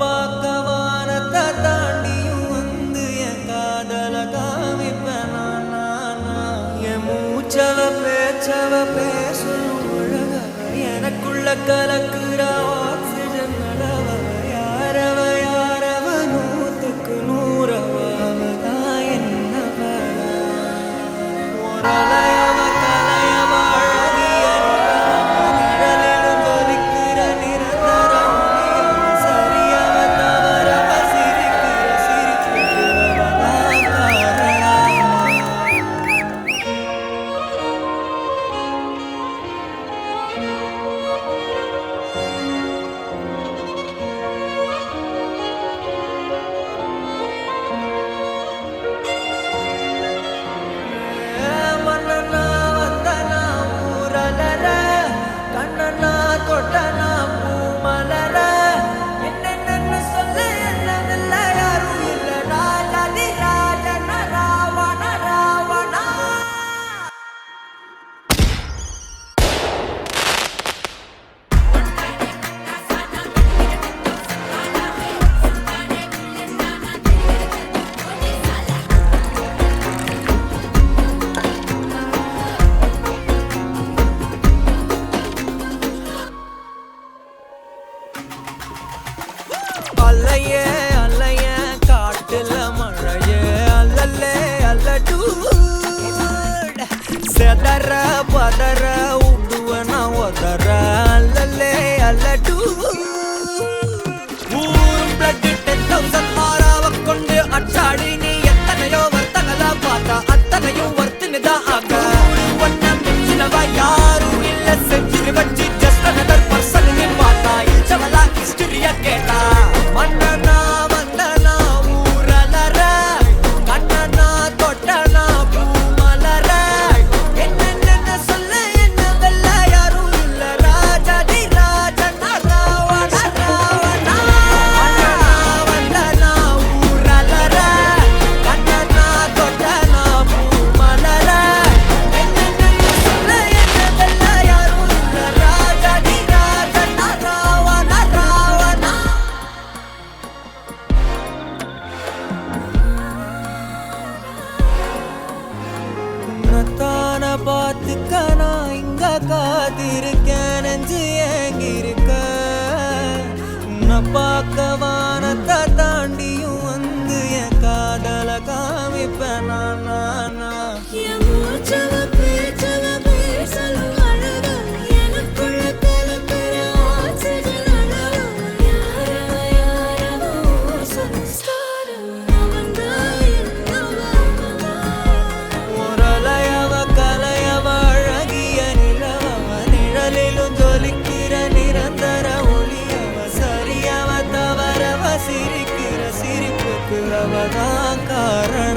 பார்க்க வானத்தை தாண்டியும் வந்து என் காதல காமிப்பேன் என் மூச்சவ பேச்சவ பேசணும் அழகவ எனக்குள்ள கலக்குற ஆக்சிஜன் அளவ யாரவ யாரவ நூத்துக்கு நூறவ அவதான் என்னவ ஒரலையவ கலையவ அழகிய நிழலிலும் ஜொலிக்கிற நிரந்தர ஒளியவ சரியவ தவறவ சிரிக்கிற சிரிப்புக்கு அவதான் காரணம் மன்னனா வந்தனா ஊரலர கண்ணனா தொட்டனா பூமலர என்னென்னு சொல்ல என்னவில்ல யாரும் இல்ல ராஜாதி ராஜன ராவண ராவணா அல்லையே அல்லையே காட்டுல மழையே அல்லல்லே அல்லடூ செதற பதற உடுவன ஒதற அல்லல்லே அல்லடூ ஊரும் பிளட் 10,000 மாறாவ கொண்டு அச்சாடி நீ எத்தனையோ வர்த்தகலா பார்த்தா அத்தனையும் வர்த்தினுதான் ஆக ஒன்ன மிஞ்சினவ யாரும் இல்ல செஞ்சுரி வச்சு ஜஸ்ட் another person நீ பார்த்தா இச்சவலா ஹிஸ்டரிய கேட்டா மன்னனா வந்தனா ஊரலர கண்ணனா தொட்டனா பூமலர என்னென்னு சொல்ல என்னவெல்ல யாரும் இல்ல ராஜாதி ராஜன ராவண ராவணா மன்னனா வந்தனா ஊரலர கண்ணனா தொட்டனா பூமலர என்னென்னு சொல்ல என்னவெல்ல யாரும் இல்ல ராஜாதி ராஜன ராவண ராவணா உன்னத்தான பார்த்துக்க நான் இங்க காத்திருக்கேன் நெஞ்சு ஏங்கிருக்க உன்னை பார்க்க வானத்தை தாண்டியும் வந்து என் காதல காமிப்பேன் நான் என் மூச்சவ பேச்சவ பேசலும் அழகா எனக்குள்ள கலக்கிற ஆக்சிஜன் அளவா யாரவ யாரவ சன்ஸ்காரம் அவன்தான் என்னவ ஒரலையவ கலையவ அழகிய நிலவவ நிழலிலும் ஜொலிக்கிற நிரந்தர ஒளியவ சரியவ தவறவ சிரிக்கிற சிரிப்புக்கு அவதான் காரணம்